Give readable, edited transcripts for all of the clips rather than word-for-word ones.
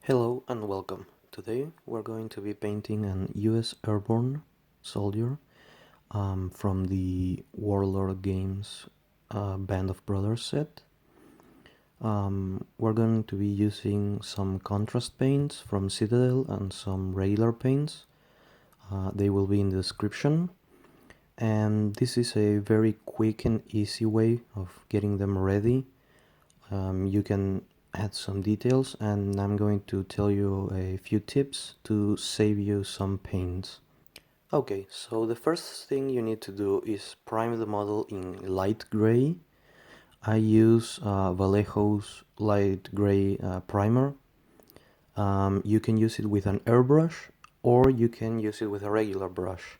Hello and welcome. Today we're going to be painting an US Airborne soldier from the Warlord Games Band of Brothers set. We're going to be using some contrast paints from Citadel and some regular paints. They will be in the description. And this is a very quick and easy way of getting them ready. You can add some details, and I'm going to tell you a few tips to save you some paints. Okay, so the first thing you need to do is prime the model in light gray. I use Vallejo's light gray primer. You can use it with an airbrush, or you can use it with a regular brush.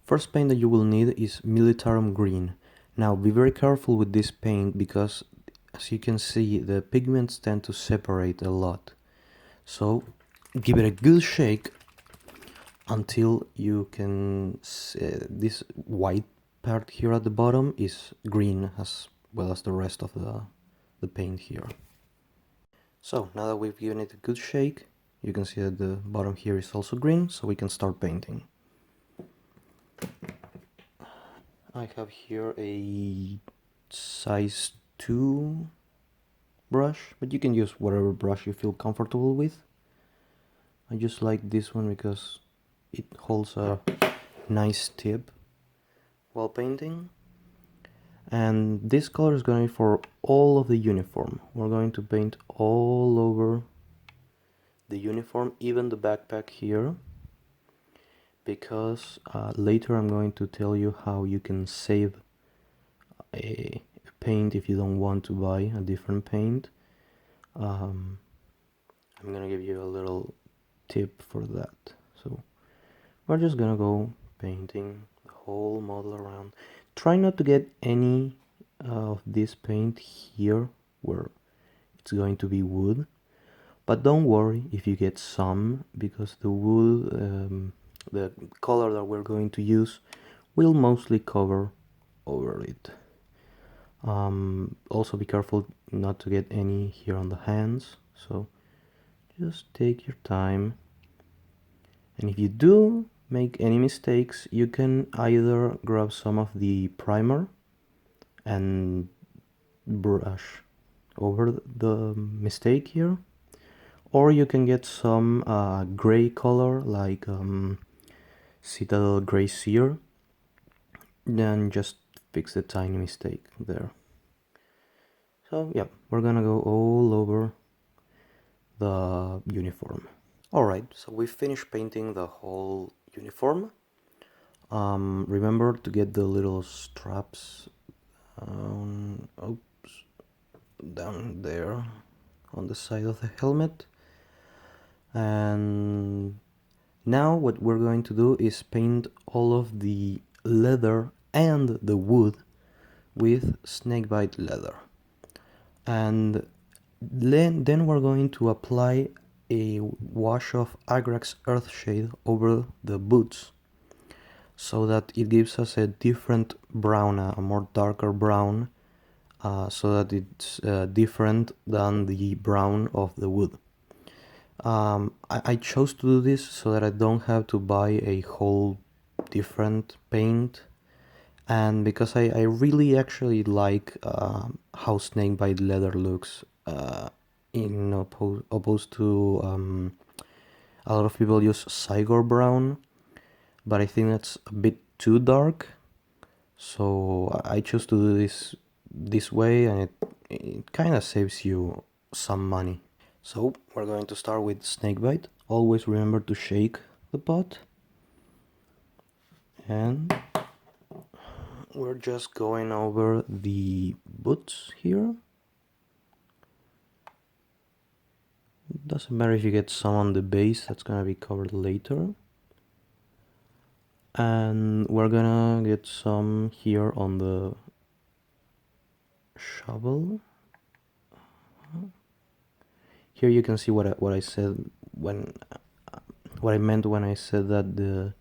First paint that you will need is Militarum Green. Now be very careful with this paint because, as you can see, the pigments tend to separate a lot. So give it a good shake until you can this white part here at the bottom is green as well as the rest of the paint here. So now that we've given it a good shake, you can see that the bottom here is also green, so we can start painting. I have here a size 2 brush, but you can use whatever brush you feel comfortable with. I just like this one because it holds a nice tip while painting. And this color is going to be for all of the uniform. We're going to paint all over the uniform, even the backpack here, because later I'm going to tell you how you can save a paint if you don't want to buy a different paint. I'm gonna give you a little tip for that. So we're just gonna go painting the whole model around. Try not to get any of this paint here where it's going to be wood, but don't worry if you get some, because the wood, the color that we're going to use will mostly cover over it. Also be careful not to get any here on the hands, so just take your time. And if you do make any mistakes, you can either grab some of the primer and brush over the mistake here, or you can get some gray color like Citadel Gray Sear, then just fix the tiny mistake there. So yeah, we're gonna go all over the uniform. Alright, so we finished painting the whole uniform. Remember to get the little straps down there on the side of the helmet. And now what we're going to do is paint all of the leather and the wood with snakebite leather. And then we're going to apply a wash of Agrax Earthshade over the boots, so that it gives us a different brown, a more darker brown, so that it's different than the brown of the wood. I chose to do this so that I don't have to buy a whole different paint, and because I really actually like how snakebite leather looks, in opposed to a lot of people use Cygor brown, but I think that's a bit too dark, so I chose to do this way, and it kind of saves you some money. So we're going to start with snakebite. Always remember to shake the pot, and we're just going over the boots here. Doesn't matter if you get some on the base, that's gonna be covered later. And we're gonna get some here on the shovel. Here you can see what I said when what I meant when I said that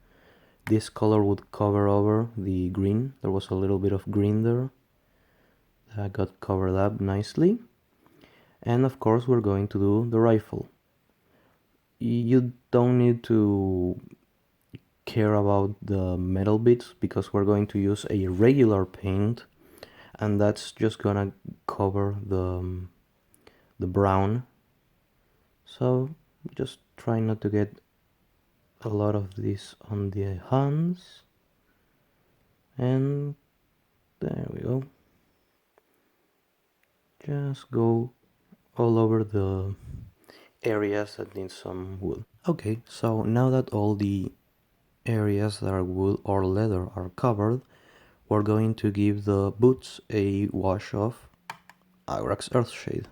this color would cover over the green. There was a little bit of green there that got covered up nicely. And of course we're going to do the rifle. you don't need to care about the metal bits because we're going to use a regular paint, and that's just gonna cover the brown. So just try not to get a lot of this on the hands, and there we go. Just go all over the areas that need some wool. Okay, so now that all the areas that are wool or leather are covered, we're going to give the boots a wash of Agrax Earthshade.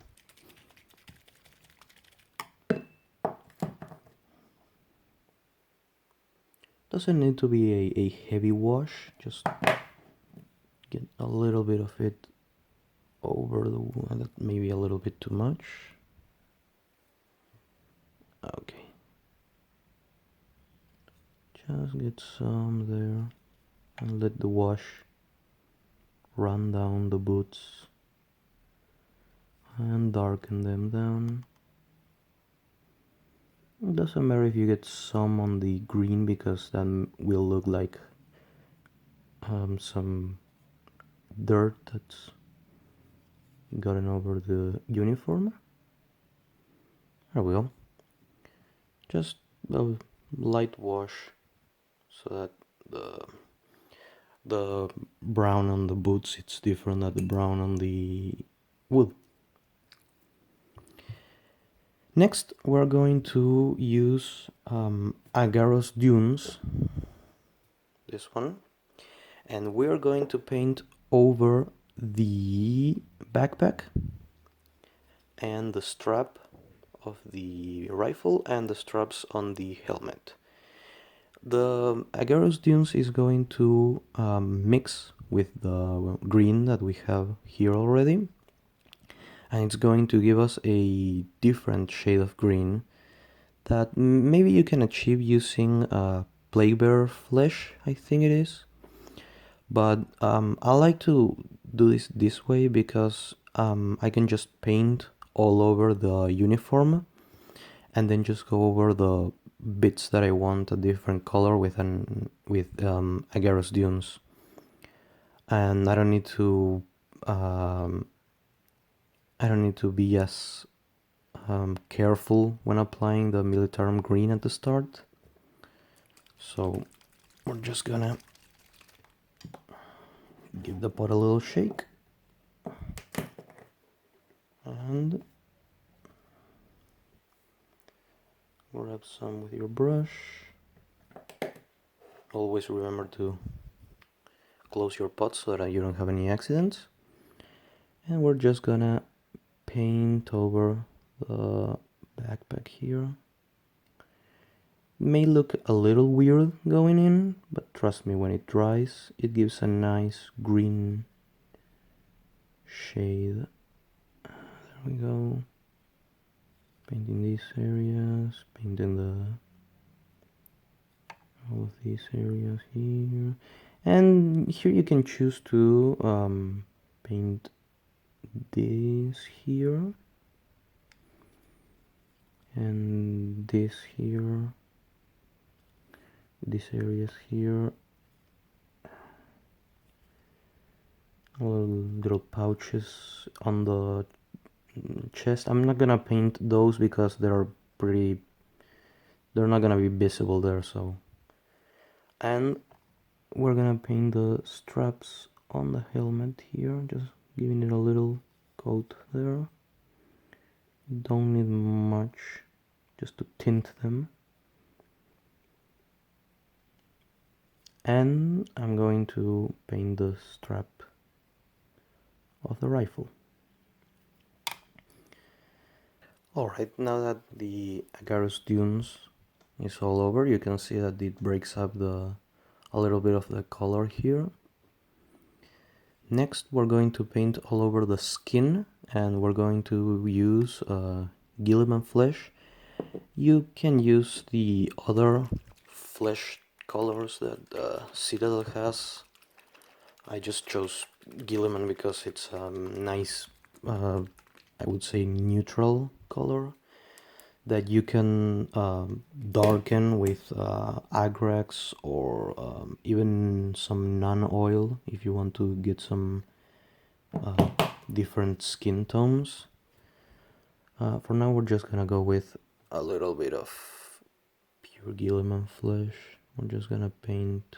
Doesn't need to be a heavy wash, just get a little bit of it over the wool, maybe a little bit too much. Okay. Just get some there and let the wash run down the boots and darken them down. It doesn't matter if you get some on the green because that will look like some dirt that's gotten over the uniform. There we go. Just a light wash so that the brown on the boots it's different than the brown on the wood. Next we're going to use Agaros Dunes, this one, and we're going to paint over the backpack and the strap of the rifle and the straps on the helmet. The Agaros Dunes is going to mix with the green that we have here already, and it's going to give us a different shade of green that maybe you can achieve using plague bear flesh, I think it is. But I like to do this way because I can just paint all over the uniform and then just go over the bits that I want a different color with Agaros Dunes, and I don't need to be as careful when applying the Militarum green at the start. So we're just gonna give the pot a little shake and grab some with your brush. Always remember to close your pot so that you don't have any accidents. And we're just gonna paint over the backpack here. May look a little weird going in, but trust me, when it dries, it gives a nice green shade. There we go. Painting these areas, painting all of these areas here. And here you can choose to paint this here and this here, these areas here, little pouches on the chest. I'm not gonna paint those because they're not gonna be visible there. So, and we're gonna paint the straps on the helmet here, just giving it a little coat there. Don't need much, just to tint them. And I'm going to paint the strap of the rifle. Alright, now that the Agaros Dunes is all over, you can see that it breaks up a little bit of the color here. Next we're going to paint all over the skin, and we're going to use Gilliman flesh. You can use the other flesh colors that Citadel has. I just chose Gilliman because it's a nice, I would say, neutral color. that you can darken with Agrax or even some non-oil if you want to get some different skin tones. For now we're just gonna go with a little bit of pure Gilliman flesh. We're just gonna paint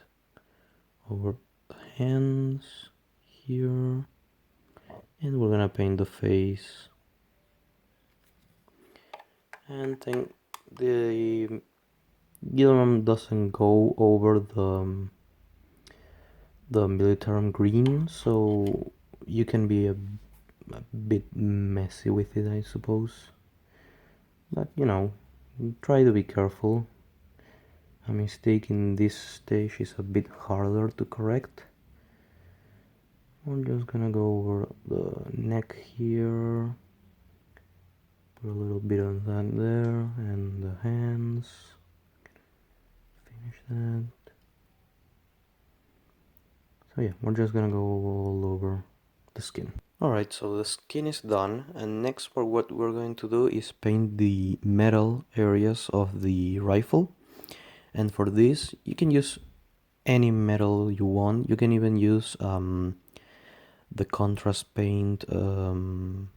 over the hands here, and we're gonna paint the face. And think the Gilliman doesn't go over the military green, so you can be a bit messy with it, I suppose. But you know, try to be careful. A mistake in this stage is a bit harder to correct. I'm just gonna go over the neck here, put a little bit of that there, and the hands. Finish that. So yeah, we're just gonna go all over the skin. Alright, so the skin is done, and next for what we're going to do is paint the metal areas of the rifle. And for this, you can use any metal you want. You can even use the contrast paint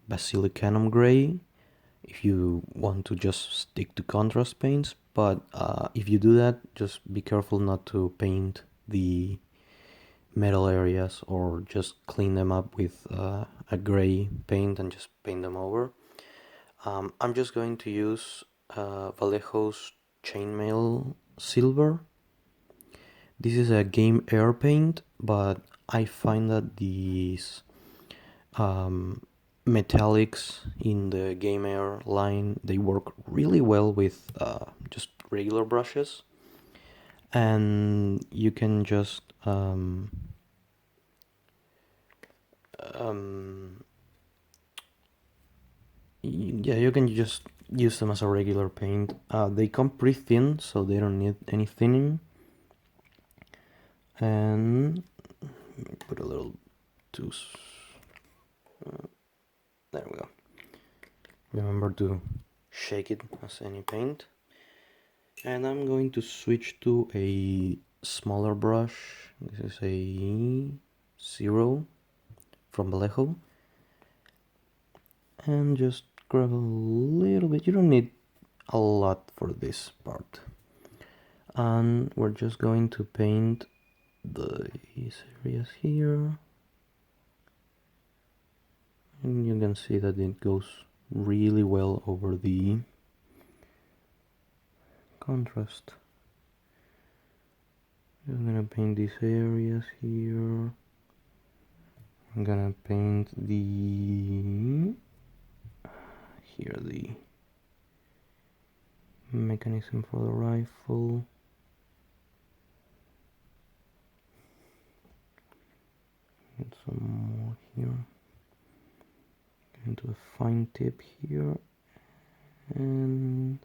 Basilicanum Gray if you want to just stick to contrast paints. But if you do that, just be careful not to paint the metal areas or just clean them up with a gray paint and just paint them over. I'm just going to use Vallejo's Chainmail Silver. This is a Game Air paint, but I find that these metallics in the Game Air line, they work really well with just regular brushes. And you can just yeah, you can just use them as a regular paint. They come pretty thin, so they don't need any thinning. And put a little too. There we go. Remember to shake it as any paint. And I'm going to switch to a smaller brush. This is a 0 from Vallejo. And just grab a little bit. You don't need a lot for this part. And we're just going to paint these areas here. And you can see that it goes really well over the contrast. I'm gonna paint these areas here. I'm gonna paint the mechanism for the rifle. Get some more here. Into a fine tip here, and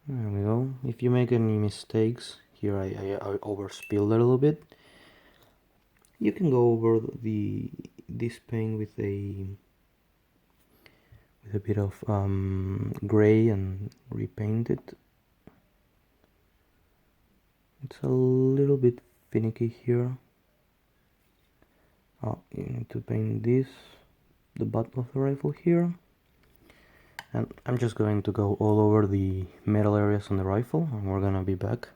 there we go. If you make any mistakes here, I overspilled a little bit. You can go over this paint with a bit of gray and repaint it. It's a little bit finicky here. Oh, you need to paint this, the butt of the rifle here. And I'm just going to go all over the metal areas on the rifle, and we're gonna be back.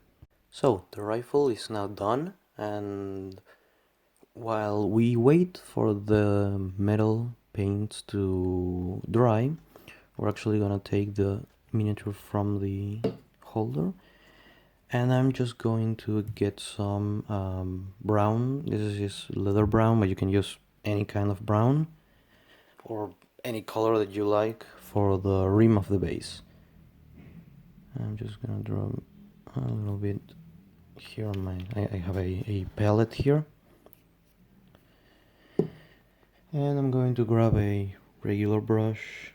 So the rifle is now done, and while we wait for the metal paints to dry, we're actually gonna take the miniature from the holder, and I'm just going to get some brown. This is just leather brown, but you can use any kind of brown or any color that you like for the rim of the base. I'm just gonna draw a little bit here on my, I have a palette here, and I'm going to grab a regular brush.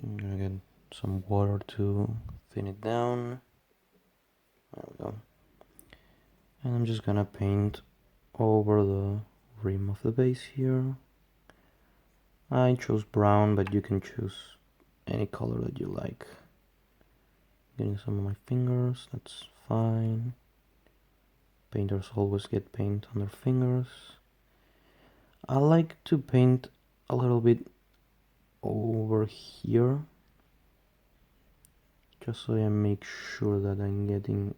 I'm gonna get some water to thin it down. There we go. And I'm just gonna paint over the rim of the base here. I chose brown, but you can choose any color that you like. Getting some of my fingers, that's fine. Painters always get paint on their fingers. I like to paint a little bit over here, just so I make sure that I'm getting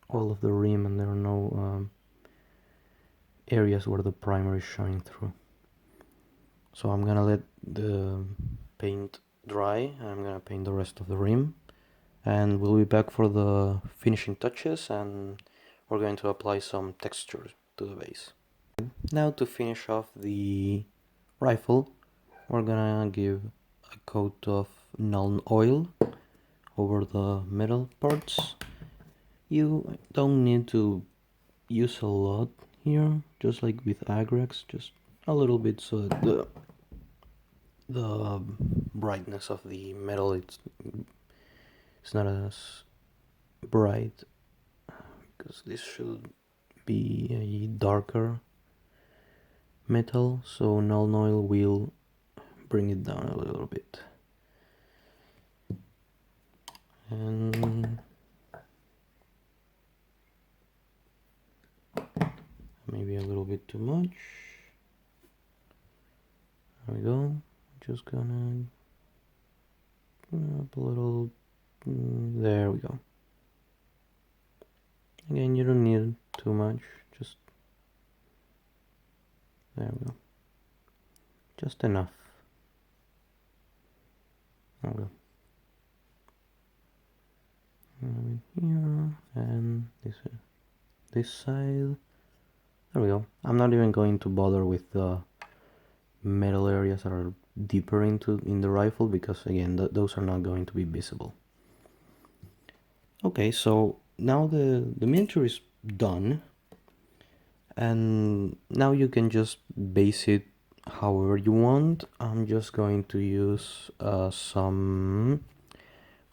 all of the rim and there are no areas where the primer is showing through. So I'm gonna let the paint dry and I'm gonna paint the rest of the rim, and we'll be back for the finishing touches, and we're going to apply some texture to the base. Now to finish off the rifle, we're gonna give a coat of Nuln oil over the metal parts. You don't need to use a lot here, just like with Agrax, just a little bit so that the brightness of the metal it's not as bright, because this should be a darker metal, so Nuln oil will bring it down a little bit. And maybe a little bit too much. There we go. Just gonna up a little. There we go. Again, you don't need too much. Just there we go. Just enough. There we go. Here and this side. There we go. I'm not even going to bother with the metal areas that are deeper in the rifle, because again those are not going to be visible. Okay, so now the miniature is done, and now you can just base it however you want. I'm just going to use some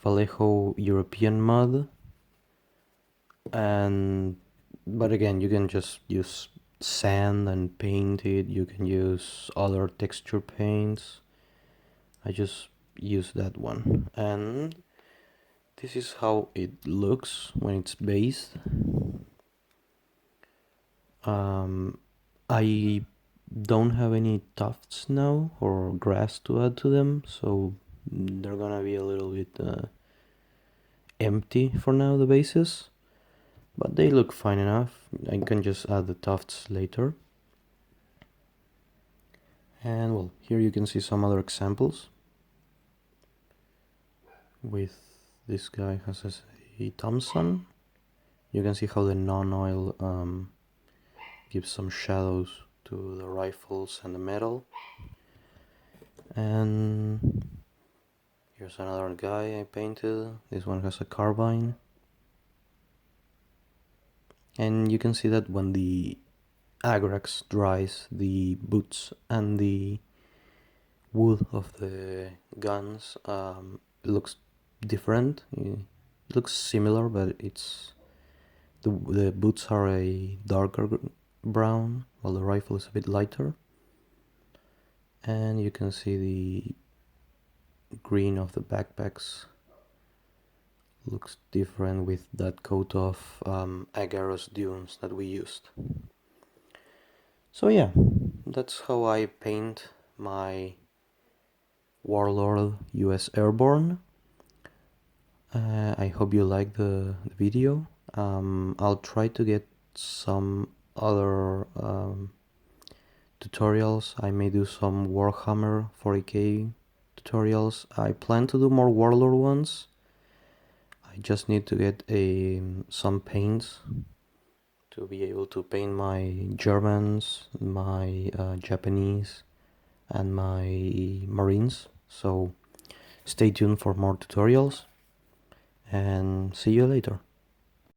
Vallejo European mud, but again you can just use sand and paint it. You can use other texture paints. I just use that one, and this is how it looks when it's based. I don't have any tufts now or grass to add to them, so they're gonna be a little bit empty for now, the bases, but they look fine enough. I can just add the tufts later. And well, here you can see some other examples. With this guy has a Thompson. You can see how the non-oil gives some shadows to the rifles and the metal. And here's another guy I painted. This one has a carbine. And you can see that when the Agrax dries, the boots and the wood of the guns looks different. It looks similar, but it's the boots are a darker brown, while the rifle is a bit lighter. And you can see the green of the backpacks looks different with that coat of agarose dunes that we used. So yeah, that's how I paint my Warlord US Airborne. I hope you like the video. I'll try to get some other tutorials. I may do some Warhammer 40k tutorials. I plan to do more Warlord ones. I just need to get some paints to be able to paint my Germans, my Japanese, and my Marines. So stay tuned for more tutorials, and see you later.